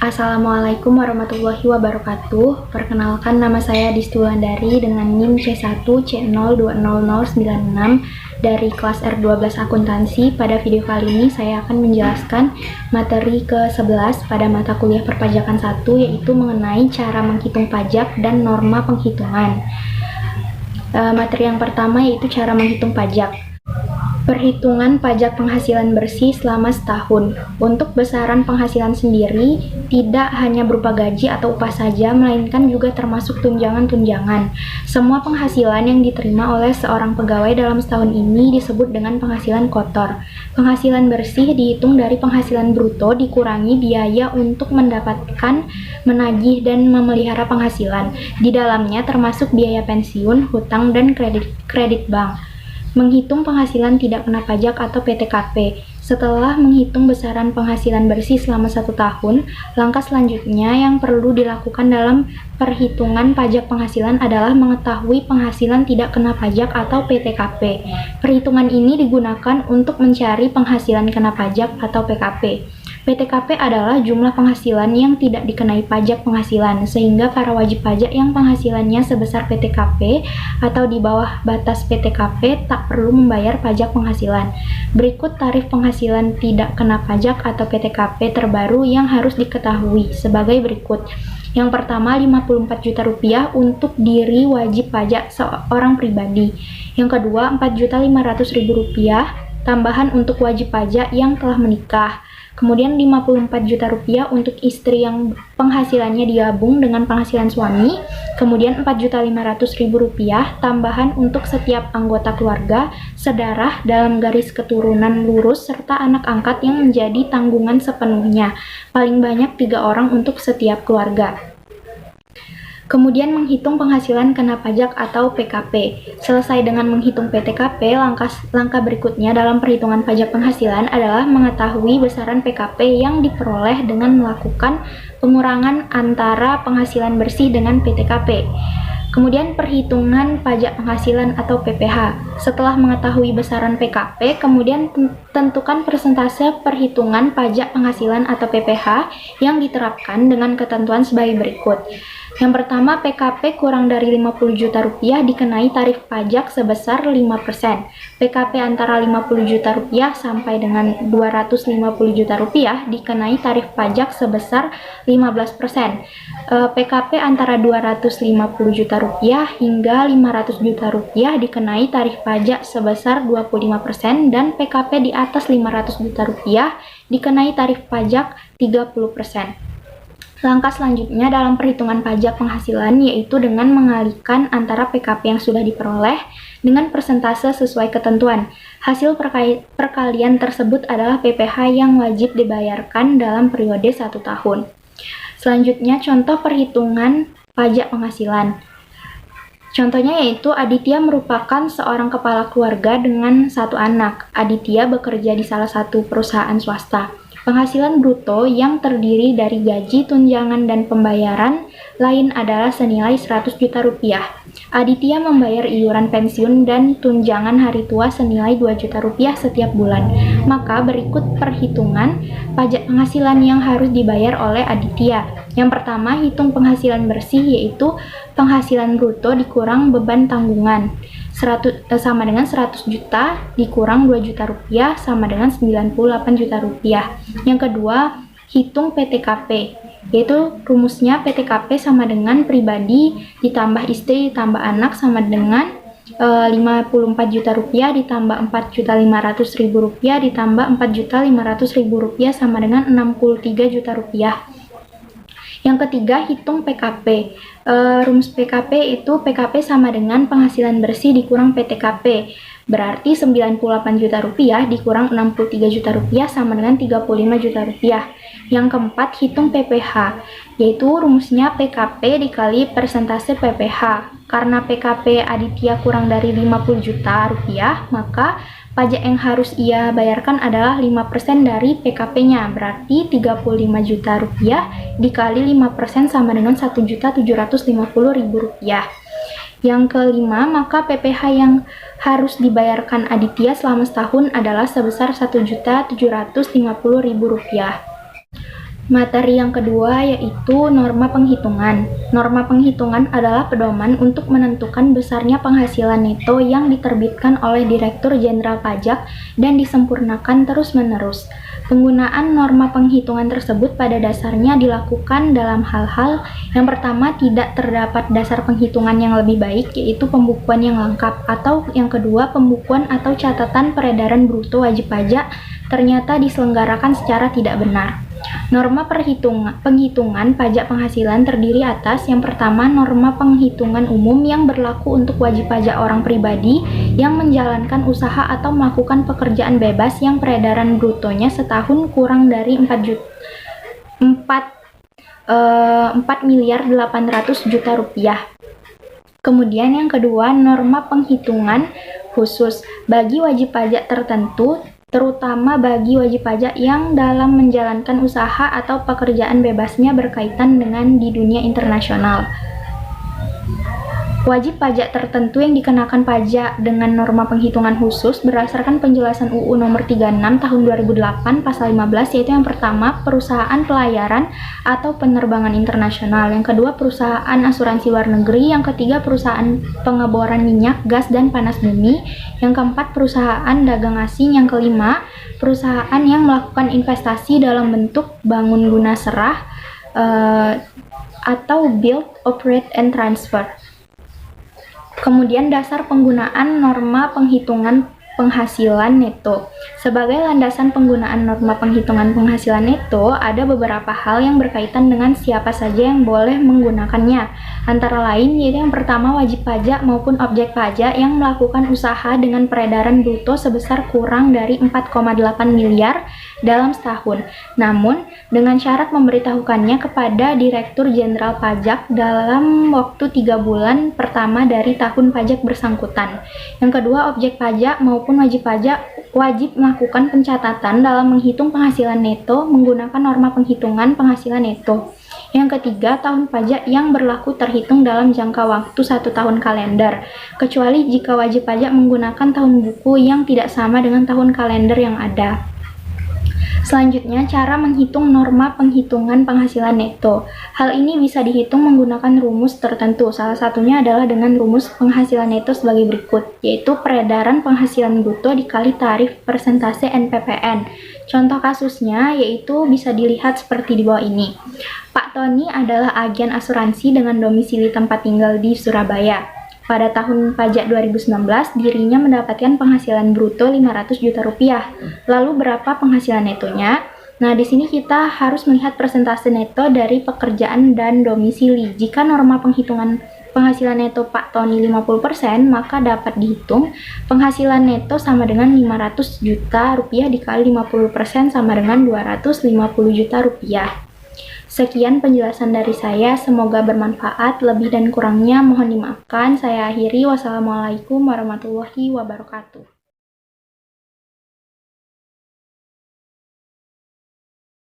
Assalamualaikum warahmatullahi wabarakatuh. Perkenalkan, nama saya Disti Wulandari dengan NIM C1C020096 dari kelas R12 Akuntansi. Pada video kali ini saya akan menjelaskan materi ke-11 pada mata kuliah Perpajakan 1, yaitu mengenai cara menghitung pajak dan norma penghitungan. Materi yang pertama yaitu cara menghitung pajak. Perhitungan pajak penghasilan bersih selama setahun. Untuk besaran penghasilan sendiri tidak hanya berupa gaji atau upah saja, melainkan juga termasuk tunjangan-tunjangan. Semua penghasilan yang diterima oleh seorang pegawai dalam setahun ini disebut dengan penghasilan kotor. Penghasilan bersih dihitung dari penghasilan bruto dikurangi biaya untuk mendapatkan, menagih, dan memelihara penghasilan. Di dalamnya termasuk biaya pensiun, hutang, dan kredit bank. Menghitung penghasilan tidak kena pajak atau PTKP. Setelah menghitung besaran penghasilan bersih selama 1 tahun, langkah selanjutnya yang perlu dilakukan dalam perhitungan pajak penghasilan adalah mengetahui penghasilan tidak kena pajak atau PTKP. Perhitungan ini digunakan untuk mencari penghasilan kena pajak atau PKP. PTKP adalah jumlah penghasilan yang tidak dikenai pajak penghasilan, sehingga para wajib pajak yang penghasilannya sebesar PTKP atau di bawah batas PTKP tak perlu membayar pajak penghasilan. Berikut tarif penghasilan tidak kena pajak atau PTKP terbaru yang harus diketahui sebagai berikut. Yang pertama, Rp54 juta untuk diri wajib pajak seorang pribadi. Yang kedua, Rp4.500.000 tambahan untuk wajib pajak yang telah menikah. Kemudian Rp54 juta untuk istri yang penghasilannya digabung dengan penghasilan suami. Kemudian Rp4.500.000 tambahan untuk setiap anggota keluarga, sedarah dalam garis keturunan lurus, serta anak angkat yang menjadi tanggungan sepenuhnya. Paling banyak 3 orang untuk setiap keluarga. Kemudian menghitung penghasilan kena pajak atau PKP. Selesai dengan menghitung PTKP, langkah berikutnya dalam perhitungan pajak penghasilan adalah mengetahui besaran PKP yang diperoleh dengan melakukan pengurangan antara penghasilan bersih dengan PTKP. Kemudian perhitungan pajak penghasilan atau PPH. Setelah mengetahui besaran PKP, kemudian tentukan persentase perhitungan pajak penghasilan atau PPH yang diterapkan dengan ketentuan sebagai berikut. Yang pertama, PKP kurang dari Rp50 juta dikenai tarif pajak sebesar 5%. PKP antara Rp50 juta sampai dengan Rp250 juta dikenai tarif pajak sebesar 15%. PKP antara Rp250 juta hingga Rp500 juta dikenai tarif pajak sebesar 25%, dan PKP di atas Rp500 juta dikenai tarif pajak 30%. Langkah selanjutnya dalam perhitungan pajak penghasilan yaitu dengan mengalihkan antara PKP yang sudah diperoleh dengan persentase sesuai ketentuan. Hasil perkalian tersebut adalah PPH yang wajib dibayarkan dalam periode 1 tahun. Selanjutnya, contoh perhitungan pajak penghasilan. Contohnya yaitu Aditya merupakan seorang kepala keluarga dengan 1 anak. Aditya bekerja di salah satu perusahaan swasta. Penghasilan bruto yang terdiri dari gaji, tunjangan, dan pembayaran lain adalah senilai Rp100 juta. Aditya membayar iuran pensiun dan tunjangan hari tua senilai Rp2 juta setiap bulan. Maka berikut perhitungan pajak penghasilan yang harus dibayar oleh Aditya. Yang pertama, hitung penghasilan bersih, yaitu penghasilan bruto dikurang beban tanggungan. Sama dengan Rp100 juta dikurang Rp2 juta sama dengan Rp98 juta. Yang kedua, hitung PTKP, yaitu rumusnya PTKP sama dengan pribadi ditambah istri ditambah anak sama dengan Rp54 juta ditambah Rp4.500.000 ditambah Rp4.500.000 sama dengan Rp63 juta. Yang ketiga, hitung PKP. Rumus PKP itu PKP sama dengan penghasilan bersih dikurang PTKP. Berarti Rp98 juta dikurang Rp63 juta sama dengan Rp35 juta. Yang keempat, hitung PPH, yaitu rumusnya PKP dikali persentase PPH. Karena PKP Aditya kurang dari Rp50 juta, maka pajak yang harus ia bayarkan adalah 5% dari PKP-nya, berarti Rp35 juta dikali 5% sama dengan Rp1.750.000. Yang kelima, maka PPH yang harus dibayarkan Aditya selama setahun adalah sebesar Rp1.750.000. Materi yang kedua yaitu norma penghitungan. Norma penghitungan adalah pedoman untuk menentukan besarnya penghasilan neto yang diterbitkan oleh Direktur Jenderal Pajak dan disempurnakan terus-menerus. Penggunaan norma penghitungan tersebut pada dasarnya dilakukan dalam hal-hal yang pertama, tidak terdapat dasar penghitungan yang lebih baik, yaitu pembukuan yang lengkap, atau yang kedua, pembukuan atau catatan peredaran bruto wajib pajak ternyata diselenggarakan secara tidak benar. Norma penghitungan pajak penghasilan terdiri atas yang pertama, norma penghitungan umum yang berlaku untuk wajib pajak orang pribadi yang menjalankan usaha atau melakukan pekerjaan bebas yang peredaran brutonya setahun kurang dari 4.800.000.000 rupiah. Kemudian yang kedua, norma penghitungan khusus bagi wajib pajak tertentu, terutama bagi wajib pajak yang dalam menjalankan usaha atau pekerjaan bebasnya berkaitan dengan di dunia internasional. Wajib pajak tertentu yang dikenakan pajak dengan norma penghitungan khusus berdasarkan penjelasan UU Nomor 36 Tahun 2008 Pasal 15, yaitu yang pertama, perusahaan pelayaran atau penerbangan internasional, yang kedua, perusahaan asuransi luar negeri, yang ketiga, perusahaan pengeboran minyak, gas, dan panas bumi, yang keempat, perusahaan dagang asing, yang kelima, perusahaan yang melakukan investasi dalam bentuk bangun guna serah atau build, operate, and transfer. Kemudian dasar penggunaan norma penghitungan penghasilan neto. Sebagai landasan penggunaan norma penghitungan penghasilan neto, ada beberapa hal yang berkaitan dengan siapa saja yang boleh menggunakannya. Antara lain, yaitu yang pertama, wajib pajak maupun objek pajak yang melakukan usaha dengan peredaran bruto sebesar kurang dari 4,8 miliar dalam setahun. Namun, dengan syarat memberitahukannya kepada Direktur Jenderal Pajak dalam waktu 3 bulan pertama dari tahun pajak bersangkutan. Yang kedua, objek pajak maupun wajib pajak wajib melakukan pencatatan dalam menghitung penghasilan neto menggunakan norma penghitungan penghasilan neto. Yang ketiga, tahun pajak yang berlaku terhitung dalam jangka waktu 1 tahun kalender, kecuali jika wajib pajak menggunakan tahun buku yang tidak sama dengan tahun kalender yang ada. Selanjutnya, cara menghitung norma penghitungan penghasilan neto. Hal ini bisa dihitung menggunakan rumus tertentu. Salah satunya adalah dengan rumus penghasilan neto sebagai berikut, yaitu peredaran penghasilan bruto dikali tarif persentase NPPN. Contoh kasusnya yaitu bisa dilihat seperti di bawah ini. Pak Tony adalah agen asuransi dengan domisili tempat tinggal di Surabaya. Pada tahun pajak 2019, dirinya mendapatkan penghasilan bruto 500 juta rupiah. Lalu berapa penghasilan netonya? Nah, di sini kita harus melihat persentase neto dari pekerjaan dan domisili. Jika norma penghitungan penghasilan neto Pak Tony 50%, maka dapat dihitung penghasilan neto sama dengan 500 juta rupiah dikali 50% sama dengan 250 juta rupiah. Sekian penjelasan dari saya, semoga bermanfaat. Lebih dan kurangnya mohon dimaafkan. Saya akhiri. Wassalamualaikum warahmatullahi wabarakatuh.